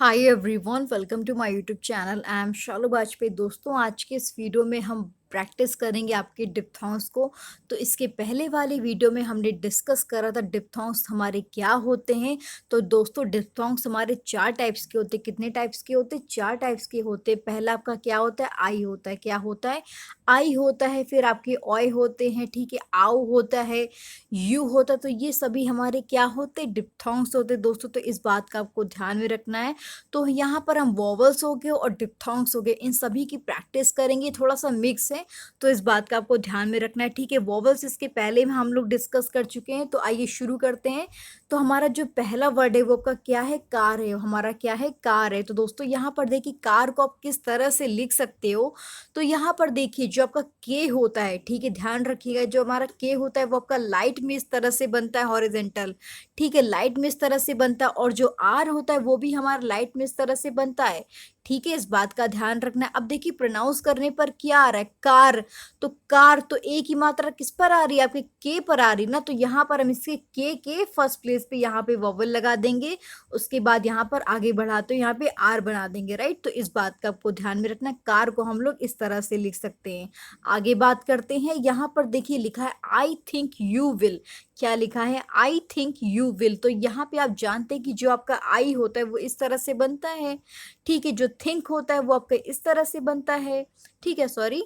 Hi everyone, welcome to my YouTube channel. I am Shalu Vajpayee. दोस्तों, आज के इस वीडियो में हम प्रैक्टिस करेंगे आपके डिप्थॉन्ग्स को। तो इसके पहले वाली वीडियो में हमने डिस्कस करा था डिप्थॉन्ग्स हमारे क्या होते हैं। तो दोस्तों, डिप्थॉन्ग्स हमारे चार टाइप्स के होते हैं। कितने टाइप्स के होते हैं? चार टाइप्स के होते हैं। पहला आपका क्या होता है? आई होता है। क्या होता है? आई होता है। फिर आपके ऑय होते हैं, ठीक है, आउ होता है, यू होता है। तो ये सभी हमारे क्या होते हैं? डिप्थॉन्ग्स होते हैं दोस्तों। तो इस बात का आपको ध्यान में रखना है। तो यहाँ पर हम वोवल्स हो गए और डिप्थॉन्ग्स हो गए, इन सभी की प्रैक्टिस करेंगे। थोड़ा सा मिक्स है, तो इस बात का आपको ध्यान में रखना है, ठीक है। वोवल्स इसके पहले में हम लोग डिस्कस कर चुके हैं, तो आइए शुरू करते हैं। तो हमारा जो पहला वर्ड है वो आपका क्या है? कार है। हमारा क्या है? कार है। तो दोस्तों, यहाँ पर देखिए कार को आप किस तरह से लिख सकते हो। तो यहाँ पर देखिए जो आपका के होता है, ठीक है, ध्यान रखिएगा, जो हमारा के होता है वो आपका लाइट में इस तरह से बनता है, हॉरिजेंटल, ठीक है, लाइट में इस तरह से बनता है। और जो आर होता है वो भी हमारा लाइट में इस तरह से बनता है, ठीक है। इस बात का ध्यान रखना है। अब देखिए प्रोनाउंस करने पर क्या आ रहा है? कार। तो कार तो एक ही मात्रा किस पर आ रही है? आपके के पर आ रही ना। तो यहाँ पर हम इसके के फर्स्ट प्लेस पे यहाँ पे वोवेल लगा देंगे। उसके बाद यहाँ पर आगे बढ़ाते हो यहाँ पे आर बना देंगे, राइट। तो इस बात का आपको ध्यान में रखना है। कार को हम लोग इस तरह से लिख सकते हैं। आगे बात करते हैं। यहाँ पर देखिए लिखा है आई थिंक यू विल। क्या लिखा है? I think you will. तो यहाँ पे आप जानते हैं कि जो आपका आई होता है वो इस तरह से बनता है, ठीक है। जो थिंक होता है वो आपका इस तरह से बनता है, ठीक है, सॉरी,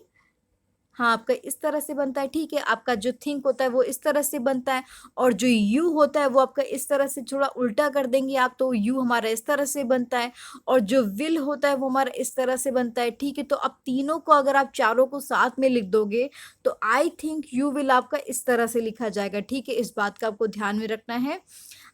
हाँ, आपका इस तरह से बनता है, ठीक है। आपका जो थिंक होता है वो इस तरह से बनता है। और जो यू होता है वो आपका इस तरह से, थोड़ा उल्टा कर देंगे आप तो यू हमारा इस तरह से बनता है। और जो विल होता है वो हमारा इस तरह से बनता है, ठीक है। तो अब तीनों को अगर आप चारों को साथ में लिख दोगे तो आई थिंक यू विल आपका इस तरह से लिखा जाएगा, ठीक है। इस बात का आपको ध्यान में रखना है।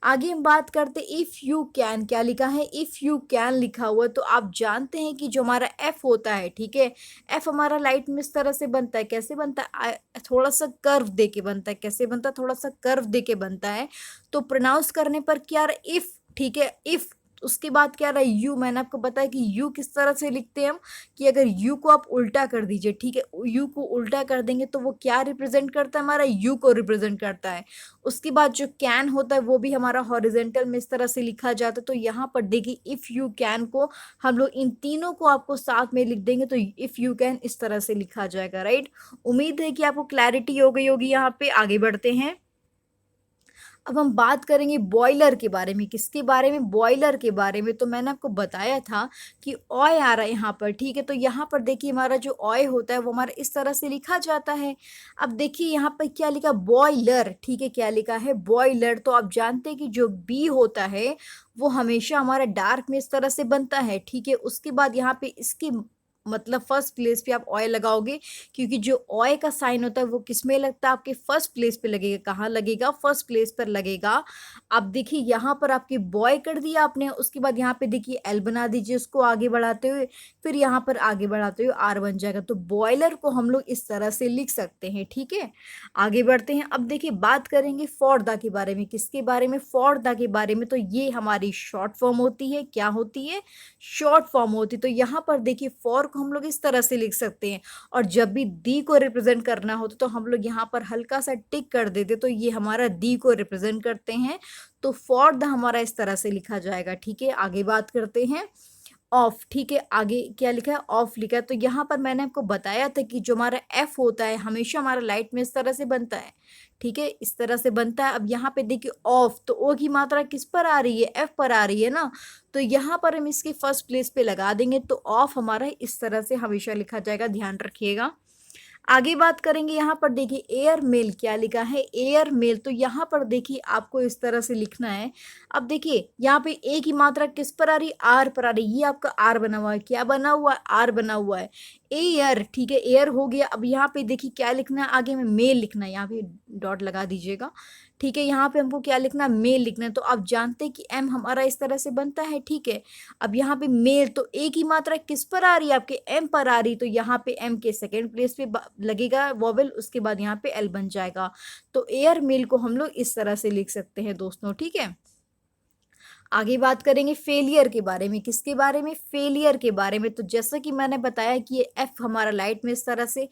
आगे हम बात करते इफ यू कैन। क्या लिखा है? इफ यू कैन लिखा हुआ है। तो आप जानते हैं कि जो हमारा एफ होता है, ठीक है, एफ हमारा लाइट में इस तरह से बनता है। कैसे बनता है? थोड़ा सा कर्व दे के बनता है। कैसे बनता है? थोड़ा सा कर्व दे के बनता है। तो प्रोनाउंस करने पर क्या रहा? इफ, ठीक है, इफ। उसके बाद क्या रहा? यू। मैंने आपको बताया कि यू किस तरह से लिखते हैं हम, कि अगर यू को आप उल्टा कर दीजिए, ठीक है, यू को उल्टा कर देंगे तो वो क्या रिप्रेजेंट करता है? हमारा यू को रिप्रेजेंट करता है। उसके बाद जो कैन होता है वो भी हमारा हॉरिजेंटल में इस तरह से लिखा जाता है। तो यहाँ पर देखिए इफ यू कैन को हम लोग इन तीनों को आपको साथ में लिख देंगे तो इफ यू कैन इस तरह से लिखा जाएगा, राइट। उम्मीद है कि आपको क्लैरिटी हो गई होगी। यहाँ पे आगे बढ़ते हैं। अब हम बात करेंगे बॉयलर के बारे में। किसके बारे में? बॉयलर के बारे में। तो मैंने आपको बताया था कि ऑय आ रहा है यहाँ पर, ठीक है। तो यहाँ पर देखिए हमारा जो ऑय होता है वो हमारा इस तरह से लिखा जाता है। अब देखिए यहाँ पर क्या लिखा? बॉयलर, ठीक है। क्या लिखा है? बॉयलर। तो आप जानते हैं कि जो बी होता है वो हमेशा हमारा डार्क में इस तरह से बनता है, ठीक है। उसके बाद यहाँ पे इसकी मतलब फर्स्ट प्लेस पे आप ऑय लगाओगे, क्योंकि जो ऑय का साइन होता है वो किस में लगता है? आपके फर्स्ट प्लेस पे लगेगा। कहाँ लगेगा? फर्स्ट प्लेस पर लगेगा। अब देखिए यहाँ पर आपके बॉय कर दिया आपने, उसके बाद यहाँ पे देखिए एल बना दीजिए उसको आगे बढ़ाते हुए, फिर यहाँ पर आगे बढ़ाते हुए आर बन जाएगा। तो बॉयलर को हम लोग इस तरह से लिख सकते हैं, ठीक है। आगे बढ़ते हैं। अब देखिए बात करेंगे फॉर द के बारे में। किसके बारे में? फॉर द के बारे में। तो ये हमारी शॉर्ट फॉर्म होती है। क्या होती है? शॉर्ट फॉर्म होती है। तो यहाँ पर देखिए फॉर को हम लोग इस तरह से लिख सकते हैं। और जब भी दी को रिप्रेजेंट करना होता तो हम लोग यहाँ पर हल्का सा टिक कर देते, तो ये हमारा दी को रिप्रेजेंट करते हैं। तो फॉर द हमारा इस तरह से लिखा जाएगा, ठीक है। आगे बात करते हैं। ऑफ, ठीक है। आगे क्या लिखा है? ऑफ लिखा है। तो यहाँ पर मैंने आपको बताया था कि जो हमारा एफ होता है हमेशा हमारा लाइट में इस तरह से बनता है, ठीक है, इस तरह से बनता है। अब यहाँ पे देखिए ऑफ, तो ओ की मात्रा किस पर आ रही है? एफ पर आ रही है ना। तो यहाँ पर हम इसके फर्स्ट प्लेस पे लगा देंगे तो ऑफ हमारा इस तरह से हमेशा लिखा जाएगा, ध्यान रखिएगा। आगे बात करेंगे। यहाँ पर देखिए एयर मेल। क्या लिखा है? Air mail. तो यहाँ पर देखिए आपको इस तरह से लिखना है। अब देखिए यहाँ पे ए की मात्रा किस पर आ रही? आर पर आ रही। ये आपका आर बना हुआ है। क्या बना हुआ है? आर बना हुआ है। एयर, ठीक है, एयर हो गया। अब यहाँ पे देखिए क्या लिखना है? आगे में मेल लिखना है। यहाँ पे डॉट लगा दीजिएगा, ठीक है। यहाँ पे हमको क्या लिखना है? मेल लिखना है। तो आप जानते हैं कि एम हमारा इस तरह से बनता है, ठीक है। अब यहाँ पे मेल, तो ए की मात्रा किस पर आ रही है? आपके एम पर आ रही। तो यहाँ पे एम के सेकेंड प्लेस पे लगेगा वॉवेल, उसके बाद यहाँ पे एल बन जाएगा। तो एयर मेल को हम लोग इस तरह से लिख सकते हैं दोस्तों, ठीक है। आगे बात करेंगे फेलियर के बारे में। किसके बारे में? फेलियर के बारे में। तो जैसा कि मैंने बताया कि ये एफ हमारा लाइट में इस तरह से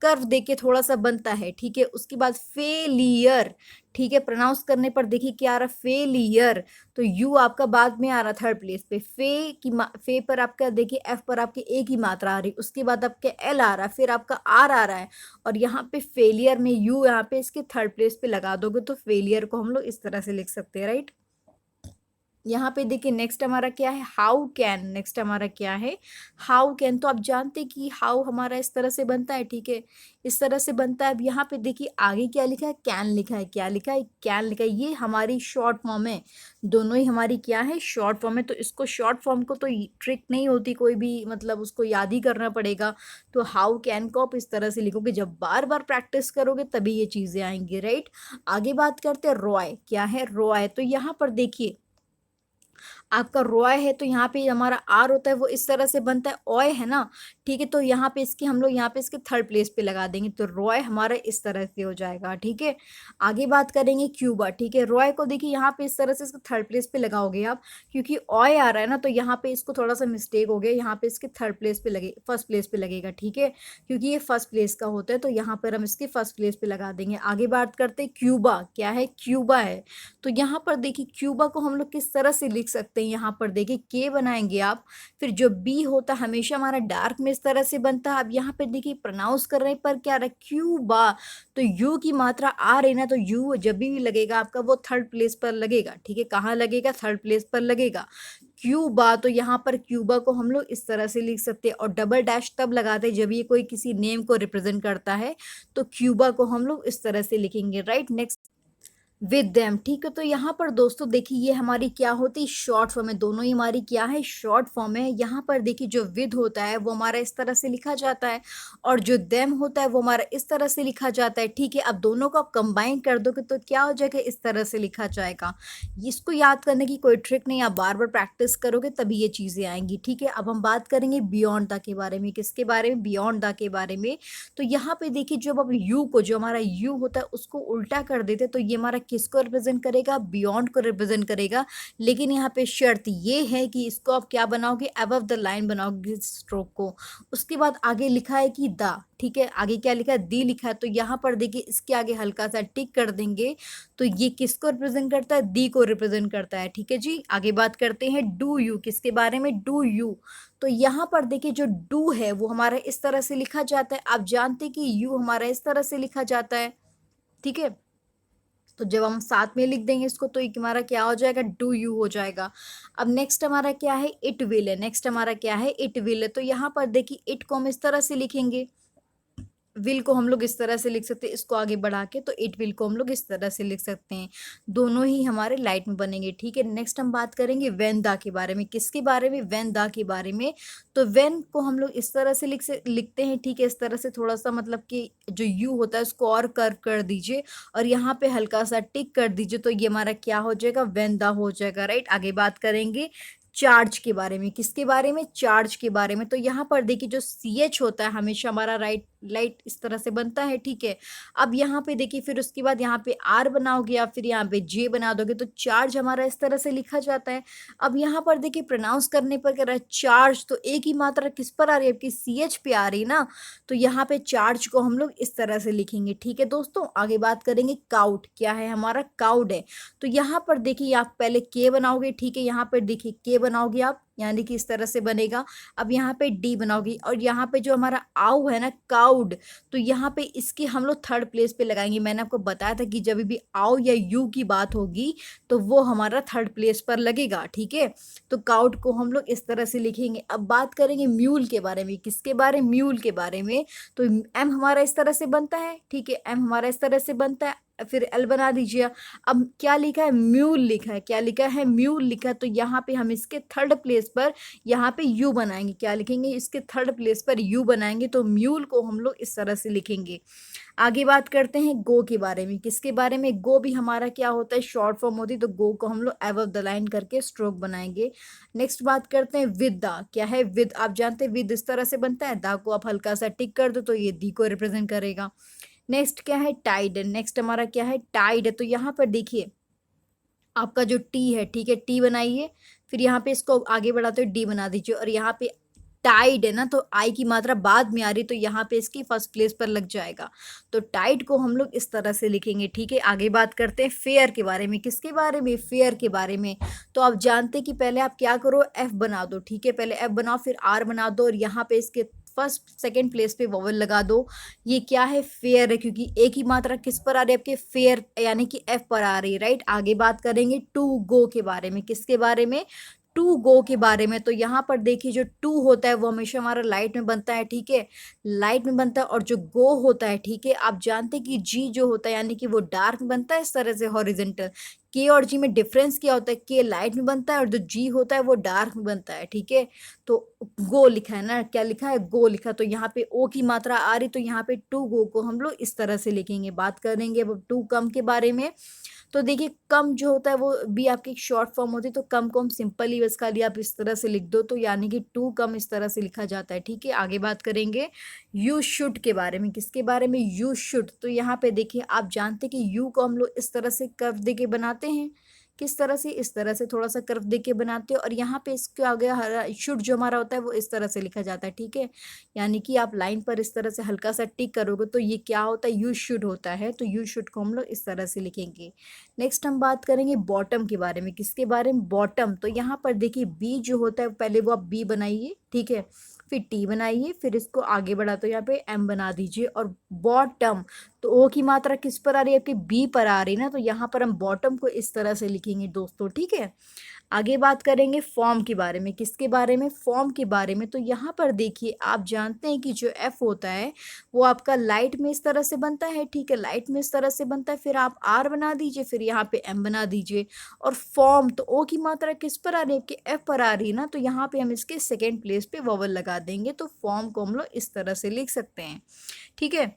कर्व देखिए थोड़ा सा बनता है, ठीक है। उसके बाद फेलियर, ठीक है, प्रोनाउंस करने पर देखिए क्या आ रहा, फेलियर। तो यू आपका बाद में आ रहा थर्ड प्लेस पे। फे पर आपका देखिए एफ पर आपके ए की मात्रा आ रही, उसके बाद आपके एल आ रहा है, फिर आपका आर आ रहा है, और यहाँ पे फेलियर में यू यहाँ पे इसके थर्ड प्लेस पे लगा दोगे तो फेलियर को हम लोग इस तरह से लिख सकते हैं, राइट। यहाँ पे देखिए नेक्स्ट हमारा क्या है, हाउ कैन। नेक्स्ट हमारा क्या है, हाउ कैन। तो आप जानते हैं कि हाउ हमारा इस तरह से बनता है, ठीक है, इस तरह से बनता है। अब यहाँ पे देखिए आगे क्या लिखा है, कैन लिखा है, क्या लिखा है, कैन लिखा है। ये हमारी शॉर्ट फॉर्म है, दोनों ही हमारी क्या है, शॉर्ट फॉर्म है। तो इसको शॉर्ट फॉर्म को तो ट्रिक नहीं होती कोई भी, मतलब उसको याद ही करना पड़ेगा। तो हाउ कैन को आप इस तरह से लिखोगे, जब बार बार प्रैक्टिस करोगे तभी ये चीजें आएंगी, राइट। आगे बात करते हैं रॉय, क्या है रॉय। तो यहाँ पर देखिए आपका रॉय है, तो यहाँ पे हमारा आर होता है वो इस तरह से बनता है, ऑय है ना, ठीक है। तो यहाँ पे इसकी हम लोग यहाँ पे इसके थर्ड प्लेस पे लगा देंगे, तो रॉय हमारा इस तरह से हो जाएगा, ठीक है। आगे बात करेंगे क्यूबा, ठीक है। रॉय को देखिए यहाँ पे इस तरह से इसको थर्ड प्लेस पे लगाओगे आप, क्योंकि ऑय आ रहा है ना, तो यहाँ पे इसको थोड़ा सा मिस्टेक हो गया, यहाँ पे इसके थर्ड प्लेस पे लगे, फर्स्ट प्लेस पे लगेगा, ठीक है, क्योंकि ये फर्स्ट प्लेस का होता है, तो यहाँ पर हम इसके फर्स्ट प्लेस पे लगा देंगे। आगे बात करते हैं क्यूबा, क्या है, क्यूबा है। तो यहाँ पर देखिए क्यूबा को हम लोग किस तरह से लिख सकते हैं, यहाँ पर देखिए के बनाएंगे आप, फिर जो बी होता है हमेशा हमारा डार्क में इस तरह से बनता है। अब यहाँ पे देखिए प्रोनाउंस कर रहे पर क्या रहा, क्यूबा। तो यू की मात्रा आ रही ना, तो यू जब भी लगेगा आपका वो थर्ड प्लेस पर लगेगा, ठीक है। कहाँ लगेगा, थर्ड प्लेस पर लगेगा, क्यूबा। तो यहाँ पर क्यूबा को हम लोग इस तरह से लिख सकते हैं, और डबल डैश तब लगाते हैं जब ये कोई किसी नेम को रिप्रेजेंट करता है, तो क्यूबा को हम लोग इस तरह से लिखेंगे, राइट। नेक्स्ट विद देम, ठीक है। तो यहाँ पर दोस्तों देखिए ये हमारी क्या होती है, शॉर्ट फॉर्म है, दोनों ही हमारी क्या है, शॉर्ट फॉर्म है। यहाँ पर देखिए जो विद होता है वो हमारा इस तरह से लिखा जाता है, और जो देम होता है वो हमारा इस तरह से लिखा जाता है, ठीक है। अब दोनों को आप कंबाइन कर दोगे तो क्या हो जाएगा, इस तरह से लिखा जाएगा। इसको याद करने की कोई ट्रिक नहीं, आप बार बार प्रैक्टिस करोगे तभी ये चीजें आएंगी, ठीक है। अब हम बात करेंगे बियॉन्ड द के बारे में, किसके बारे में, बियॉन्ड द के बारे में। तो यहाँ पे देखिए जब अब यू को, जो हमारा यू होता है उसको उल्टा कर देते तो ये हमारा किसको रिप्रेजेंट करेगा, बियॉन्ड को रिप्रेजेंट करेगा। लेकिन यहाँ पे शर्त ये है कि इसको आप क्या बनाओगे, अबव द लाइन बनाओगे स्ट्रोक को। उसके बाद आगे लिखा है कि द, ठीक है, आगे क्या लिखा है, दी लिखा है। तो यहाँ पर देखिए इसके आगे हल्का सा टिक कर देंगे, तो ये किसको रिप्रेजेंट करता है, दी को रिप्रेजेंट करता है, ठीक है जी। आगे बात करते हैं डू यू, किसके बारे में, डू यू। तो यहाँ पर देखिए जो डू है वो हमारा इस तरह से लिखा जाता है, आप जानते हैं कि यू हमारा इस तरह से लिखा जाता है, ठीक है। तो जब हम साथ में लिख देंगे इसको तो एक हमारा क्या हो जाएगा, डू यू हो जाएगा। अब नेक्स्ट हमारा क्या है, इट विल है। नेक्स्ट हमारा क्या है, इट विल है। तो यहाँ पर देखिए इट को हम इस तरह से लिखेंगे, विल को हम लोग इस तरह से लिख सकते हैं, इसको आगे बढ़ा के, तो इट विल को हम लोग इस तरह से लिख सकते हैं, दोनों ही हमारे लाइट में बनेंगे, ठीक है। नेक्स्ट हम बात करेंगे वेन दा के बारे में, किसके बारे में, वेन दा के बारे में। तो वेन को हम लोग इस तरह से लिखते हैं, ठीक है, इस तरह से थोड़ा सा, मतलब कि जो यू होता है उसको और कर्व कर दीजिए, और यहाँ पे हल्का सा टिक कर दीजिए, तो ये हमारा क्या हो जाएगा, वेन दा हो जाएगा, राइट। आगे बात करेंगे चार्ज के बारे में, किसके बारे में, चार्ज के बारे में। तो यहाँ पर देखिए जो सी एच होता है हमेशा हमारा राइट लाइट इस तरह से बनता है, ठीक है। अब यहाँ पे देखिए फिर उसके बाद यहाँ पे आर बनाओगे या फिर यहाँ पे जे बना दोगे, तो चार्ज हमारा इस तरह से लिखा जाता है। अब यहाँ पर देखिए प्रोनाउंस करने पर क्या रहा है, चार्ज, तो एक ही मात्रा किस पर आ रही है, आपकी सी एच पे आ रही है ना, तो यहाँ पे चार्ज को हम लोग इस तरह से लिखेंगे, ठीक है दोस्तों। आगे बात करेंगे काउट, क्या है हमारा, काउड है। तो यहाँ पर देखिए आप पहले के बनाओगे, ठीक है, यहाँ पर देखिए के बनाओगे आप, यानी कि इस तरह से बनेगा। अब यहाँ पे डी बनाओगी, और यहाँ पे जो हमारा आउ है ना, काउड, तो यहाँ पे इसके हम लोग थर्ड प्लेस पे लगाएंगे। मैंने आपको बताया था कि जब भी आउ या यू की बात होगी तो वो हमारा थर्ड प्लेस पर लगेगा, ठीक है। तो काउड को हम लोग इस तरह से लिखेंगे। अब बात करेंगे म्यूल के बारे में, किसके बारे में, म्यूल के बारे में। तो एम हमारा इस तरह से बनता है, ठीक है, एम हमारा इस तरह से बनता है, फिर एल बना दीजिए। अब क्या लिखा है, म्यूल लिखा है, क्या लिखा है, म्यूल लिखा है। तो यहाँ पे हम इसके थर्ड प्लेस पर यहाँ पे यू बनाएंगे, क्या लिखेंगे, इसके थर्ड प्लेस पर यू बनाएंगे, तो म्यूल को हम लोग इस तरह से लिखेंगे। आगे बात करते हैं गो के बारे में, किसके बारे में, गो भी हमारा क्या होता है, शॉर्ट फॉर्म होती है, तो गो को हम लोग अबव द लाइन करके स्ट्रोक बनाएंगे। नेक्स्ट बात करते हैं विद द, क्या है, विद, आप जानते हैं विद इस तरह से बनता है, द को आप हल्का सा टिक कर दो तो ये दी को रिप्रेजेंट करेगा। नेक्स्ट क्या है, टाइड। नेक्स्ट हमारा क्या है, टाइड है। तो यहाँ पर देखिए आपका जो टी है, ठीक है, टी बनाइए, फिर यहाँ पे इसको आगे बढ़ाते हुए डी बना दीजिए, और यहाँ पे टाइड है ना, तो आई की मात्रा बाद में आ रही तो यहाँ पे इसकी फर्स्ट प्लेस पर लग जाएगा। तो टाइड को हम लोग इस तरह से लिखेंगे, ठीक है। आगे बात करते हैं फेयर के बारे में। किसके बारे में? फेयर के बारे में। तो आप जानते हैं कि पहले आप क्या करो, एफ बना दो, ठीक है। पहले एफ बनाओ, फिर आर बना दो, और यहाँ पे इसके फर्स्ट सेकेंड प्लेस पे वोवल लगा दो। ये क्या है? फेयर है, क्योंकि ए की मात्रा किस पर आ रही है? आपके फेयर यानी कि एफ पर आ रही है, राइट। आगे बात करेंगे टू गो के बारे में। किसके बारे में? टू गो के बारे में। तो यहाँ पर देखिए, जो टू होता है वो हमेशा हमारा लाइट में बनता है, ठीक है, लाइट में बनता है। और जो गो होता है, ठीक है, आप जानते हैं कि जी जो होता है यानी कि वो डार्क में बनता है, इस तरह से हॉरिजेंटल। के और जी में डिफरेंस क्या होता है? के लाइट में बनता है और जो जी होता है वो डार्क में बनता है, ठीक है। तो गो लिखा है ना, क्या लिखा है? गो लिखा। तो यहाँ पे ओ की मात्रा आ रही, तो यहाँ पे टू गो को हम लोग इस तरह से लिखेंगे। बात करेंगे अब टू कम के बारे में। तो देखिए, कम जो होता है वो भी आपकी एक शॉर्ट फॉर्म होती है, तो कम को हम सिंपल ही बस खाली आप इस तरह से लिख दो, तो यानी कि टू कम इस तरह से लिखा जाता है, ठीक है। आगे बात करेंगे यू शुड के बारे में। किसके बारे में? You should. तो यहाँ पे देखिए, आप जानते हैं कि यू को हम लोग इस तरह से कर्व दे के बनाते हैं। किस तरह से? इस तरह से थोड़ा सा कर्व दे के बनाते हैं, और यहाँ पे इसके आगे हरा शुड जो हमारा होता है वो इस तरह से लिखा जाता है, ठीक है। यानी कि आप लाइन पर इस तरह से हल्का सा टिक करोगे तो ये क्या होता है? यू शुड होता है। तो यू शुड को हम लोग इस तरह से लिखेंगे। नेक्स्ट हम बात करेंगे बॉटम के बारे में। किसके बारे में? बॉटम। तो यहाँ पर देखिए, बी जो होता है पहले वो आप बी बनाइए, ठीक है, फिर टी बनाइए, फिर इसको आगे बढ़ा तो यहाँ पे एम बना दीजिए, और बॉटम। तो ओ की मात्रा किस पर आ रही है? आपकी बी पर आ रही है ना, तो यहाँ पर हम बॉटम को इस तरह से लिखेंगे दोस्तों, ठीक है। आगे बात करेंगे फॉर्म के बारे में। किसके बारे में? फॉर्म के बारे में। तो यहाँ पर देखिए, आप जानते हैं कि जो एफ होता है वो आपका लाइट में इस तरह से बनता है, ठीक है, लाइट में इस तरह से बनता है। फिर आप आर बना दीजिए, फिर यहाँ पे एम बना दीजिए, और फॉर्म। तो ओ की मात्रा किस पर आ रही है? कि एफ पर आ रही है ना, तो यहाँ पे हम इसके सेकेंड प्लेस पे वोवल लगा देंगे, तो फॉर्म को हम लोग इस तरह से लिख सकते हैं, ठीक है।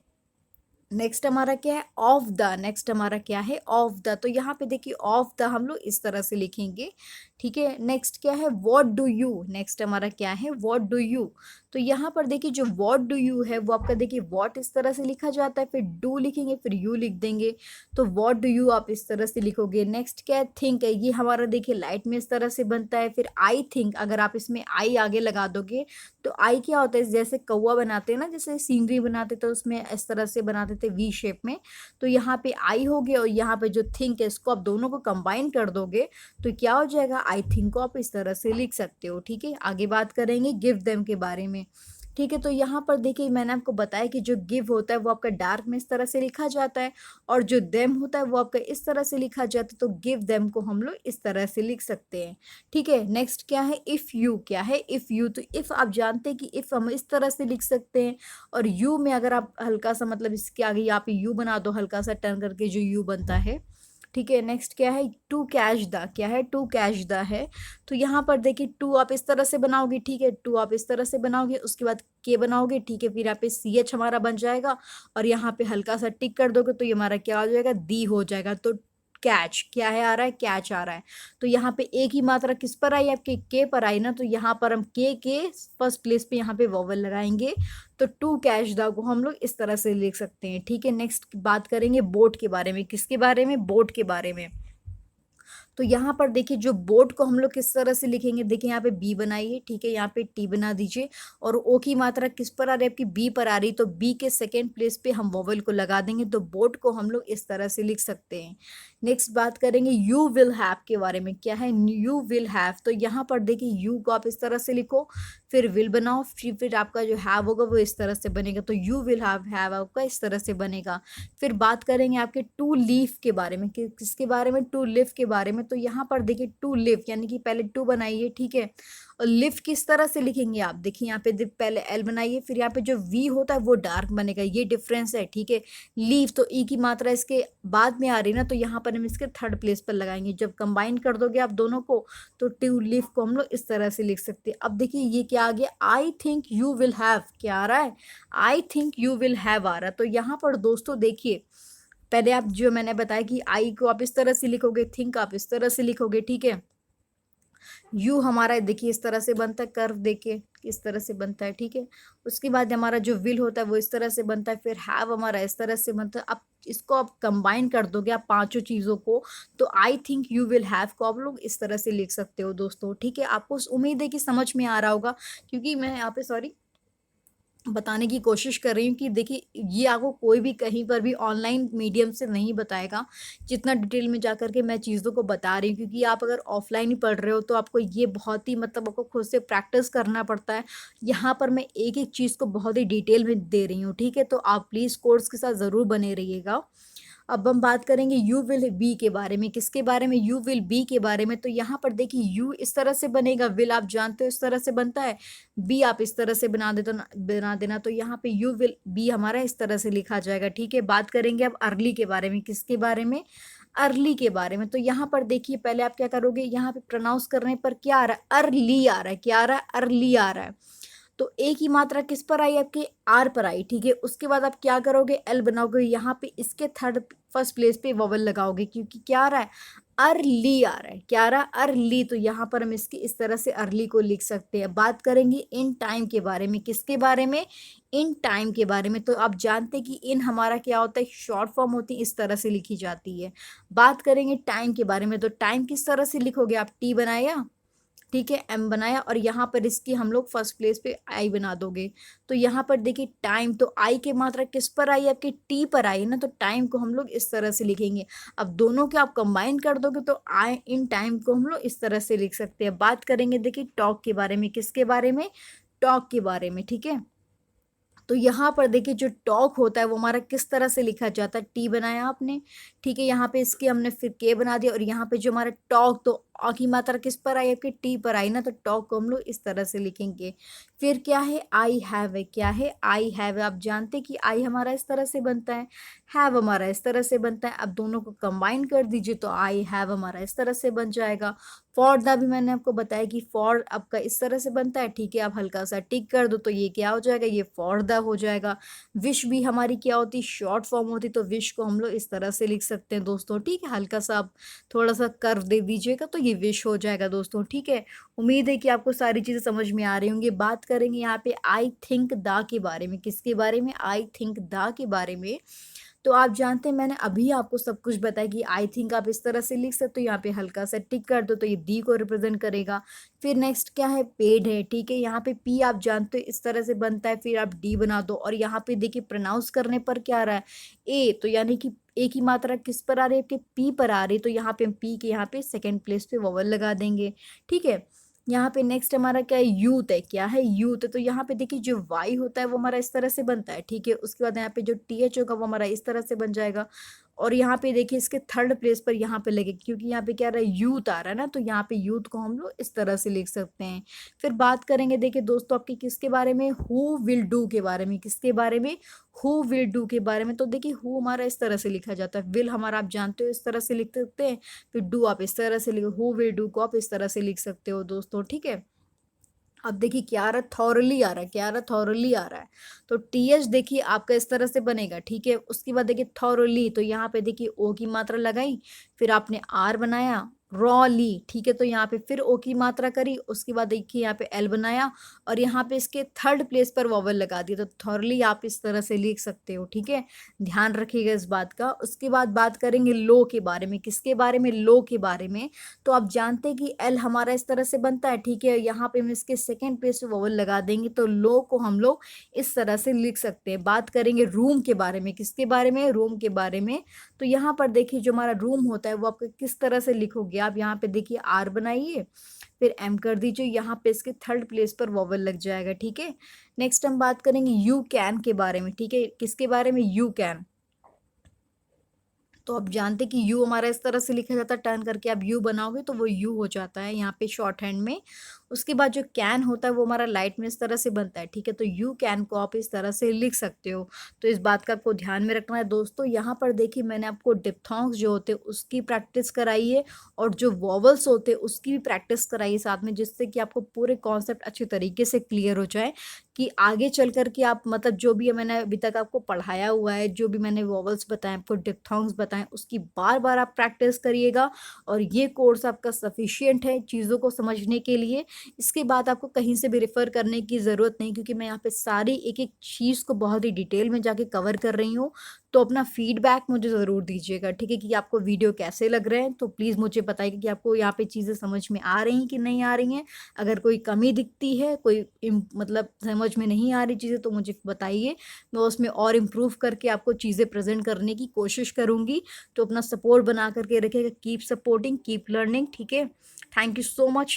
नेक्स्ट हमारा क्या है? Of the. नेक्स्ट हमारा क्या है? Of the. तो यहाँ पे देखिए, ऑफ द हम लोग इस तरह से लिखेंगे, ठीक है। नेक्स्ट क्या है? What do you. नेक्स्ट हमारा क्या है? What do you. तो यहाँ पर देखिए, जो व्हाट डू यू है वो आपका देखिए व्हाट इस तरह से लिखा जाता है, फिर डू लिखेंगे, फिर यू लिख देंगे, तो व्हाट डू यू आप इस तरह से लिखोगे। नेक्स्ट क्या है? थिंक है। ये हमारा देखिए लाइट में इस तरह से बनता है। फिर आई थिंक, अगर आप इसमें आई आगे लगा दोगे तो आई क्या होता है? जैसे कौवा बनाते हैं ना, जैसे सीनरी बनाते तो उसमें इस तरह से बनाते थे वी शेप में, तो यहाँ पे आई हो गया, और यहाँ पे जो थिंक है इसको आप दोनों को कंबाइन कर दोगे तो क्या हो जाएगा? आई थिंक को आप इस तरह से लिख सकते हो, ठीक है। आगे बात करेंगे गिव देम के बारे में, ठीक है। तो यहाँ पर देखिए, मैंने आपको बताया कि जो गिव होता है वो आपका डार्क में इस तरह से लिखा जाता है, और जो देम होता है वो आपका इस तरह से लिखा जाता है, तो गिव देम को हम लोग इस तरह से लिख सकते हैं, ठीक है। नेक्स्ट क्या है? If you. क्या है? If you. तो इफ आप जानते हैं कि इफ हम इस तरह से लिख सकते हैं, और यू में अगर आप हल्का सा मतलब इसके आगे यहाँ पे यू बना दो, हल्का सा टर्न करके जो यू बनता है, ठीक है। नेक्स्ट क्या है? To cash the. क्या है? टू कैश द है। तो यहाँ पर देखिए, टू आप इस तरह से बनाओगे, ठीक है, टू आप इस तरह से बनाओगे, उसके बाद के बनाओगे, ठीक है, फिर यहाँ पे सी एच हमारा बन जाएगा, और यहाँ पे हल्का सा टिक कर दोगे तो ये हमारा क्या हो जाएगा? दी हो जाएगा। तो कैच क्या है? आ रहा है कैच आ रहा है। तो यहाँ पे ए की मात्रा किस पर आई? आपके के पर आई ना, तो यहाँ पर हम के फर्स्ट प्लेस पे यहाँ पे वोवल लगाएंगे, तो टू कैच द को हम लोग इस तरह से लिख सकते हैं, ठीक है। नेक्स्ट बात करेंगे बोट के बारे में। किसके बारे में? बोट के बारे में। तो यहाँ पर देखिए, जो बोर्ड को हम लोग किस तरह से लिखेंगे, देखिए यहाँ पे बी बनाइए, ठीक है, यहाँ पे टी बना दीजिए, और ओ की मात्रा किस पर आ रही है? आपकी बी पर आ रही, तो बी के सेकेंड प्लेस पे हम वोवल को लगा देंगे, तो बोर्ड को हम लोग इस तरह से लिख सकते हैं। नेक्स्ट बात करेंगे यू विल हैव के बारे में। क्या है? You will have. तो यहाँ पर देखिए, यू को आप इस तरह से लिखो, फिर विल बनाओ, फिर आपका जो हैव होगा वो इस तरह से बनेगा, तो यू विल हैव आपका इस तरह से बनेगा। फिर बात करेंगे आपके टू लीफ के बारे में। किसके बारे में? टू लिव के बारे में। तो यहाँ पर देखिए, टू लिव यानी कि पहले टू बनाइए, ठीक है, और लिव किस तरह से लिखेंगे आप? देखिए यहाँ पे पहले एल बनाइए, फिर यहाँ पे जो वी होता है वो डार्क बनेगा, ये डिफरेंस है, ठीक है। लीव तो ई की मात्रा इसके बाद में आ रही है ना, तो यहाँ पर हम इसके थर्ड प्लेस पर लगाएंगे। जब कंबाइन कर दोगे आप दोनों को, तो टू लिव को हम लोग इस तरह से लिख सकते हैं। अब देखिए, ये क्या आ गया? I think you will have. क्या आ रहा है? I think you will have आ रहा है। तो यहाँ पर दोस्तों देखिए, पहले आप जो मैंने बताया कि आई को आप इस तरह से लिखोगे, थिंक आप इस तरह से लिखोगे, ठीक है। यू हमारा देखिए इस तरह से बनता है, कर्व देके इस तरह से बनता है, ठीक है। उसके बाद हमारा जो विल होता है वो इस तरह से बनता है, फिर हैव हमारा इस तरह से बनता है। अब इसको आप कंबाइन कर दोगे आप पांचों चीजों को, तो आई थिंक यू विल हैव को आप लोग इस तरह से लिख सकते हो दोस्तों, ठीक है। आपको उम्मीद है कि समझ में आ रहा होगा, क्योंकि मैं यहाँ पे सॉरी बताने की कोशिश कर रही हूँ कि देखिए ये आपको कोई भी कहीं पर भी ऑनलाइन मीडियम से नहीं बताएगा जितना डिटेल में जाकर के मैं चीज़ों को बता रही हूँ, क्योंकि आप अगर ऑफलाइन ही पढ़ रहे हो तो आपको ये बहुत ही मतलब आपको खुद से प्रैक्टिस करना पड़ता है। यहाँ पर मैं एक एक चीज़ को बहुत ही डिटेल में दे रही हूँ, ठीक है। तो आप प्लीज़ कोर्स के साथ ज़रूर बने रहिएगा। अब हम बात करेंगे यू विल बी के बारे में, किसके बारे में, यू विल बी के बारे में। तो यहाँ पर देखिए यू इस तरह से बनेगा, विल आप जानते हो इस तरह से बनता है, बी आप इस तरह से बना देना। तो यहाँ पे यू विल बी हमारा इस तरह से लिखा जाएगा, ठीक है। बात करेंगे अब अर्ली के बारे में, किसके बारे में, अर्ली के बारे में। तो यहाँ पर देखिए पहले आप क्या करोगे, यहाँ पे प्रोनाउंस करने पर क्या आ रहा है, अर्ली आ रहा है, क्या आ रहा है, अर्ली आ रहा है। तो ए की मात्रा किस पर आई, आपके आर पर आई, ठीक है। उसके बाद आप क्या करोगे, एल बनाओगे, यहाँ पे इसके थर्ड फर्स्ट प्लेस पे वोवेल लगाओगे, क्योंकि क्या आ रहा है, अर्ली आ रहा है, क्या आ रहा है, अर्ली। तो यहाँ पर हम इसकी इस तरह से अर्ली को लिख सकते हैं। बात करेंगे इन टाइम के बारे में, किसके बारे में, इन टाइम के बारे में। तो आप जानते हैं कि इन हमारा क्या होता है, शॉर्ट फॉर्म होती है, इस तरह से लिखी जाती है। बात करेंगे टाइम के बारे में, तो टाइम किस तरह से लिखोगे आप, टी बनाया, ठीक है, एम बनाया, और यहाँ पर इसकी हम लोग फर्स्ट प्लेस पे आई बना दोगे। तो यहाँ पर देखिए टाइम, तो आई की मात्रा किस पर आई, आपके टी पर आई ना, तो टाइम को हम लोग इस तरह से लिखेंगे। अब दोनों के आप कंबाइन कर दोगे तो आई इन टाइम को हम लोग इस तरह से लिख सकते हैं। बात करेंगे देखिए टॉक के बारे में, किसके बारे में, टॉक के बारे में, ठीक है। तो यहाँ पर देखिए जो टॉक होता है वो हमारा किस तरह से लिखा जाता है, टी बनाया आपने, ठीक है। यहाँ पे इसकी हमने फिर के बना दिया, और यहाँ पे जो हमारा टॉक, तो अ की मात्रा किस पर आई, आपके टी पर आई ना, तो टॉक को हम लोग इस तरह से लिखेंगे। फिर क्या है, आई हैव है, क्या है, आई हैव है। आप जानते हैं कि आई हमारा इस तरह से बनता है, हैव हमारा इस तरह से बनता है। अब दोनों को कंबाइन कर दीजिए तो आई हैव हमारा इस तरह से बन जाएगा। फॉर द भी मैंने आपको बताया कि फॉर आपका इस तरह से बनता है, ठीक है। आप हल्का सा टिक कर दो तो ये क्या हो जाएगा, ये फॉर द हो जाएगा। विश भी हमारी क्या होती, शॉर्ट फॉर्म होती, तो विश को हम लोग इस तरह से लिख सकते हैं दोस्तों, ठीक है। हल्का सा आप थोड़ा सा कर्व दे दीजिएगा तो ये विश हो जाएगा दोस्तों, ठीक है। उम्मीद है कि आपको सारी चीज़ें समझ में आ रही होंगी। बात करेंगे यहाँ पे आई थिंक द के बारे में, किसके बारे में, आई थिंक द के बारे में। तो आप जानते हैं मैंने अभी आपको सब कुछ बताया कि आई थिंक आप इस तरह से लिख सकते हो, यहाँ पे हल्का सा टिक कर दो तो ये दी को रिप्रेजेंट करेगा। फिर नेक्स्ट क्या है, पेड है, ठीक है। यहाँ पे पी आप जानते हो इस तरह से बनता है, फिर आप डी बना दो, और यहाँ पे देखिए प्रोनाउंस करने पर क्या आ रहा है, ए, तो यानी कि ए की मात्रा किस पर आ रही है, आपके पी पर आ रही है। तो यहाँ पे हम पी के यहाँ पे सेकेंड प्लेस पे वोवेल लगा देंगे, ठीक है। यहाँ पे नेक्स्ट हमारा क्या है, यूथ है, क्या है, यूथ है। तो यहाँ पे देखिए जो वाई होता है वो हमारा इस तरह से बनता है, ठीक है। उसके बाद यहाँ पे जो टी एच होगा वो हमारा इस तरह से बन जाएगा, और यहाँ पे देखिए इसके थर्ड प्लेस पर यहाँ पे लगे, क्योंकि यहाँ पे क्या रहा है, यूथ आ रहा है ना, तो यहाँ पे यूथ को हम लोग इस तरह से लिख सकते हैं। फिर बात करेंगे देखिए दोस्तों आपके किसके बारे में, हु विल डू के बारे में, किसके बारे में, हु विल डू के बारे में। तो देखिए हु हमारा इस तरह से लिखा जाता है, विल हमारा आप जानते हो इस तरह से लिख सकते हैं, फिर डू आप इस तरह से लिखो, हु विल डू को आप इस तरह से लिख सकते हो दोस्तों, ठीक है। अब देखिए क्या आ रहा है, थॉरली आ रहा है, क्या आ रहा है, थॉरली आ रहा है। तो टीएच देखिए आपका इस तरह से बनेगा, ठीक है। उसके बाद देखिए थॉरली, तो यहाँ पे देखिए ओ की मात्रा लगाई, फिर आपने आर बनाया, रॉली, ठीक है। तो यहाँ पे फिर ओ की मात्रा करी, उसके बाद देखिए यहाँ पे एल बनाया, और यहाँ पे इसके थर्ड प्लेस पर वॉवल लगा दिया। तो थॉरली आप इस तरह से लिख सकते हो, ठीक है। ध्यान रखिएगा इस बात का। उसके बाद बात करेंगे लो के बारे में, किसके बारे में, लो के बारे में। तो आप जानते हैं कि एल हमारा इस तरह से बनता है, ठीक है। यहाँ पे हम इसके सेकेंड प्लेस पे वोवेल लगा देंगे, तो लो को हम लोग इस तरह से लिख सकते हैं। बात करेंगे रूम के बारे में, किसके बारे में, रूम के बारे में। तो यहाँ पर देखिए जो हमारा रूम होता है वो आपको किस तरह से लिखोगे, आप यहाँ पे देखिए आर बनाइए, फिर एम कर दीजिए, यहाँ पे इसके थर्ड प्लेस पर वोवेल लग जाएगा, ठीक है। नेक्स्ट हम बात करेंगे यू कैन के बारे में, ठीक है। किसके बारे में, यू कैन। तो आप जानते हैं कि यू हमारा इस तरह से लिखा जाता है, टर्न करके आप यू बनाओगे तो वो यू हो जाता है यहाँ पे शॉर्ट हैंड में। उसके बाद जो कैन होता है वो हमारा लाइट में इस तरह से बनता है, ठीक है? तो यू कैन को आप इस तरह से लिख सकते हो। तो इस बात का आपको ध्यान में रखना है दोस्तों। यहाँ पर देखिए मैंने आपको डिप्थोंग्स जो होते हैं उसकी प्रैक्टिस कराई है और जो वॉवल्स होते हैं उसकी भी प्रैक्टिस कराई है साथ में, जिससे कि आपको पूरे कॉन्सेप्ट अच्छे तरीके से क्लियर हो जाए कि आगे चल कर के आप मतलब जो भी मैंने अभी तक आपको पढ़ाया हुआ है, जो भी मैंने वॉवल्स बताए, आपको डिप्थोंग्स बताएं, उसकी बार-बार आप प्रैक्टिस करिएगा और ये कोर्स आपका सफिशिएंट है चीज़ों को समझने के लिए। इसके बाद आपको कहीं से भी रेफ़र करने की ज़रूरत नहीं, क्योंकि मैं यहाँ पे सारी एक-एक चीज़ को बहुत ही डिटेल में जाके कवर कर रही हूँ। तो अपना फीडबैक मुझे ज़रूर दीजिएगा, ठीक है? कि आपको वीडियो कैसे लग रहे हैं, तो प्लीज़ मुझे बताइए कि आपको यहाँ पे चीज़ें समझ में आ रही हैं कि नहीं आ रही हैं। अगर कोई कमी दिखती है, कोई मतलब समझ में नहीं आ रही चीज़ें, तो मुझे बताइए। मैं उसमें और इम्प्रूव करके आपको चीज़ें प्रेज़ेंट करने की कोशिश करूँगी। तो अपना सपोर्ट बना कर के रखिएगा। कीप सपोर्टिंग, कीप लर्निंग, ठीक है? Thank you so much.